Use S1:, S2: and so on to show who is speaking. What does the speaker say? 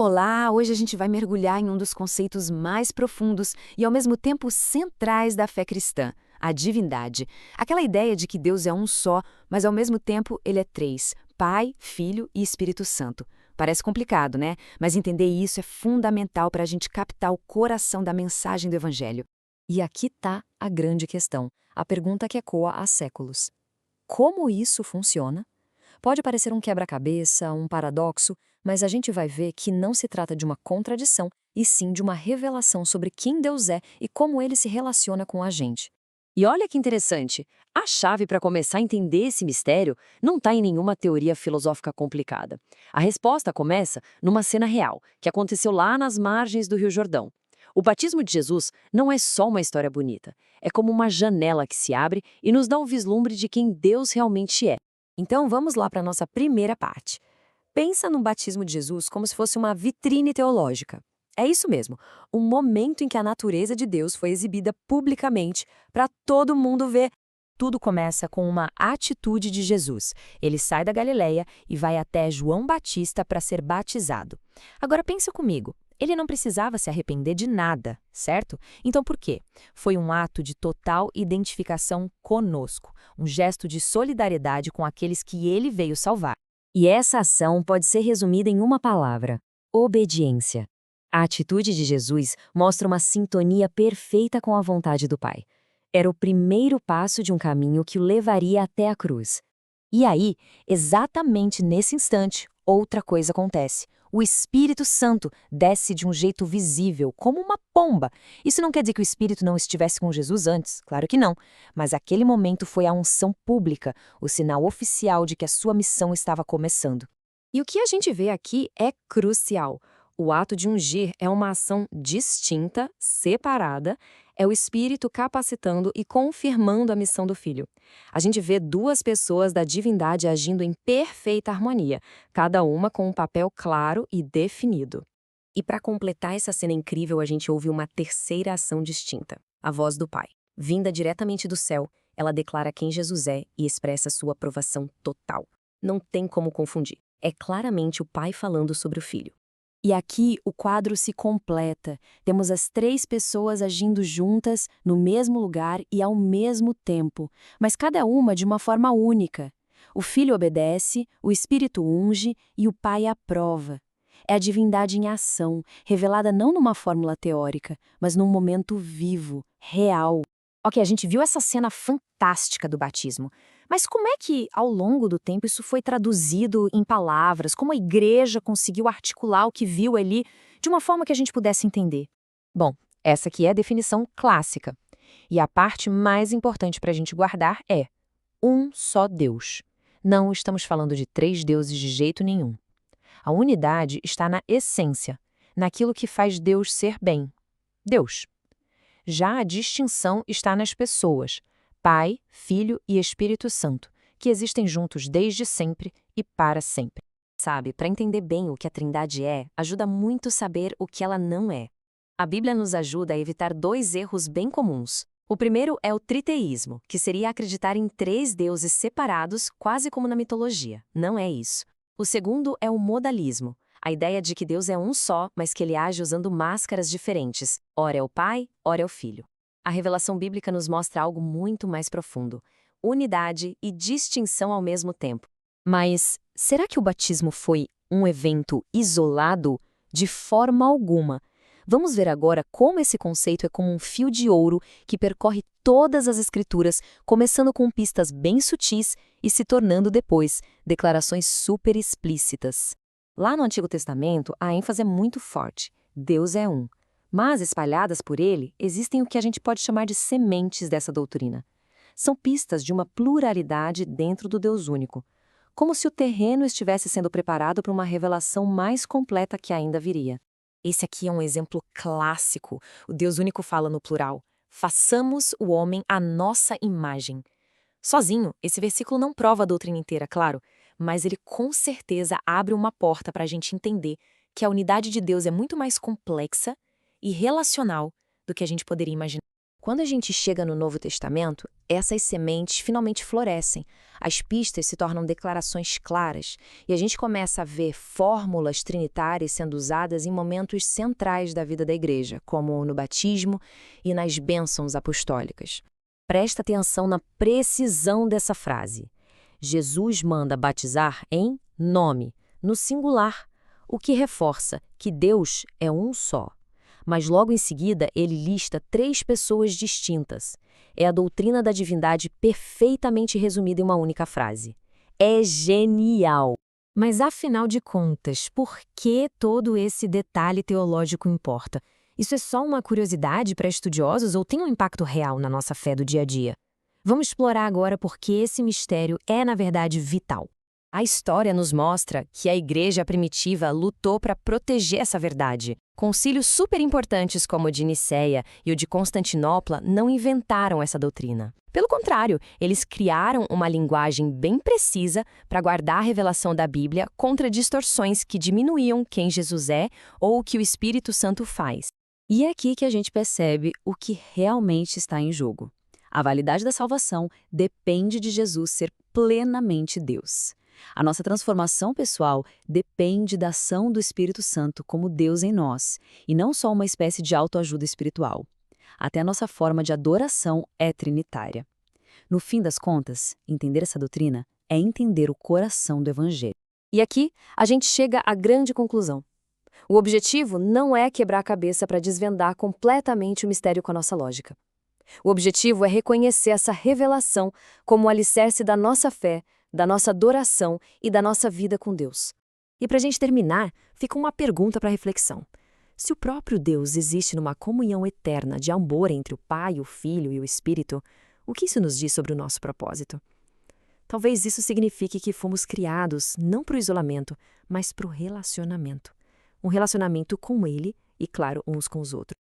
S1: Olá, hoje a gente vai mergulhar em um dos conceitos mais profundos e ao mesmo tempo centrais da fé cristã, a divindade. Aquela ideia de que Deus é um só, mas ao mesmo tempo ele é três: Pai, Filho e Espírito Santo. Parece complicado, né? Mas entender isso é fundamental para a gente captar o coração da mensagem do Evangelho.
S2: E aqui está a grande questão, a pergunta que ecoa há séculos. Como isso funciona? Pode parecer um quebra-cabeça, um paradoxo, mas a gente vai ver que não se trata de uma contradição, e sim de uma revelação sobre quem Deus é e como ele se relaciona com a gente. E olha que interessante, a chave para começar a entender esse mistério não está em nenhuma teoria filosófica complicada. A resposta começa numa cena real, que aconteceu lá nas margens do Rio Jordão. O batismo de Jesus não é só uma história bonita, é como uma janela que se abre e nos dá um vislumbre de quem Deus realmente é. Então vamos lá para a nossa primeira parte. Pensa no batismo de Jesus como se fosse uma vitrine teológica. É isso mesmo, um momento em que a natureza de Deus foi exibida publicamente para todo mundo ver. Tudo começa com uma atitude de Jesus. Ele sai da Galileia e vai até João Batista para ser batizado. Agora pensa comigo, ele não precisava se arrepender de nada, certo? Então por quê? Foi um ato de total identificação conosco, um gesto de solidariedade com aqueles que ele veio salvar.
S3: E essa ação pode ser resumida em uma palavra: obediência. A atitude de Jesus mostra uma sintonia perfeita com a vontade do Pai. Era o primeiro passo de um caminho que o levaria até a cruz.
S1: E aí, exatamente nesse instante, outra coisa acontece. O Espírito Santo desce de um jeito visível, como uma pomba. Isso não quer dizer que o Espírito não estivesse com Jesus antes, claro que não. Mas aquele momento foi a unção pública, o sinal oficial de que a sua missão estava começando.
S2: E o que a gente vê aqui é crucial. O ato de ungir é uma ação distinta, separada, é o Espírito capacitando e confirmando a missão do Filho. A gente vê duas pessoas da divindade agindo em perfeita harmonia, cada uma com um papel claro e definido. E para completar essa cena incrível, a gente ouve uma terceira ação distinta, a voz do Pai. Vinda diretamente do céu, ela declara quem Jesus é e expressa sua aprovação total. Não tem como confundir. É claramente o Pai falando sobre o Filho.
S1: E aqui o quadro se completa. Temos as três pessoas agindo juntas, no mesmo lugar e ao mesmo tempo, mas cada uma de uma forma única. O Filho obedece, o Espírito unge e o Pai aprova. É a divindade em ação, revelada não numa fórmula teórica, mas num momento vivo, real.
S3: Ok, a gente viu essa cena fantástica do batismo, mas como é que, ao longo do tempo, isso foi traduzido em palavras? Como a igreja conseguiu articular o que viu ali de uma forma que a gente pudesse entender?
S2: Bom, essa aqui é a definição clássica. E a parte mais importante para a gente guardar é um só Deus. Não estamos falando de três deuses de jeito nenhum. A unidade está na essência, naquilo que faz Deus ser bem. Deus. Já a distinção está nas pessoas, Pai, Filho e Espírito Santo, que existem juntos desde sempre e para sempre.
S3: Sabe, para entender bem o que a Trindade é, ajuda muito saber o que ela não é. A Bíblia nos ajuda a evitar dois erros bem comuns. O primeiro é o triteísmo, que seria acreditar em três deuses separados, quase como na mitologia. Não é isso. O segundo é o modalismo, a ideia de que Deus é um só, mas que ele age usando máscaras diferentes. Ora é o Pai, ora é o Filho. A revelação bíblica nos mostra algo muito mais profundo: unidade e distinção ao mesmo tempo.
S1: Mas será que o batismo foi um evento isolado? De forma alguma. Vamos ver agora como esse conceito é como um fio de ouro que percorre todas as Escrituras, começando com pistas bem sutis e se tornando depois declarações super explícitas.
S2: Lá no Antigo Testamento, a ênfase é muito forte. Deus é um. Mas, espalhadas por ele, existem o que a gente pode chamar de sementes dessa doutrina. São pistas de uma pluralidade dentro do Deus único, como se o terreno estivesse sendo preparado para uma revelação mais completa que ainda viria.
S3: Esse aqui é um exemplo clássico. O Deus único fala no plural: façamos o homem à nossa imagem. Sozinho, esse versículo não prova a doutrina inteira, claro, mas ele com certeza abre uma porta para a gente entender que a unidade de Deus é muito mais complexa e relacional do que a gente poderia imaginar. Quando a gente chega no Novo Testamento, essas sementes finalmente florescem, as pistas se tornam declarações claras e a gente começa a ver fórmulas trinitárias sendo usadas em momentos centrais da vida da igreja, como no batismo e nas bênçãos apostólicas. Presta atenção na precisão dessa frase. Jesus manda batizar em nome, no singular, o que reforça que Deus é um só. Mas logo em seguida ele lista 3 pessoas distintas. É a doutrina da divindade perfeitamente resumida em uma única frase. É genial! Mas afinal de contas, por que todo esse detalhe teológico importa? Isso é só uma curiosidade para estudiosos ou tem um impacto real na nossa fé do dia a dia? Vamos explorar agora por que esse mistério é, na verdade, vital. A história nos mostra que a igreja primitiva lutou para proteger essa verdade. Concílios super importantes como o de Nicéia e o de Constantinopla não inventaram essa doutrina. Pelo contrário, eles criaram uma linguagem bem precisa para guardar a revelação da Bíblia contra distorções que diminuíam quem Jesus é ou o que o Espírito Santo faz.
S1: E é aqui que a gente percebe o que realmente está em jogo. A validade da salvação depende de Jesus ser plenamente Deus. A nossa transformação pessoal depende da ação do Espírito Santo como Deus em nós, e não só uma espécie de autoajuda espiritual. Até a nossa forma de adoração é trinitária. No fim das contas, entender essa doutrina é entender o coração do Evangelho.
S2: E aqui a gente chega à grande conclusão. O objetivo não é quebrar a cabeça para desvendar completamente o mistério com a nossa lógica. O objetivo é reconhecer essa revelação como o alicerce da nossa fé, da nossa adoração e da nossa vida com Deus. E para a gente terminar, fica uma pergunta para reflexão. Se o próprio Deus existe numa comunhão eterna de amor entre o Pai, o Filho e o Espírito, o que isso nos diz sobre o nosso propósito? Talvez isso signifique que fomos criados não para o isolamento, mas para o relacionamento. Um relacionamento com Ele e, claro, uns com os outros.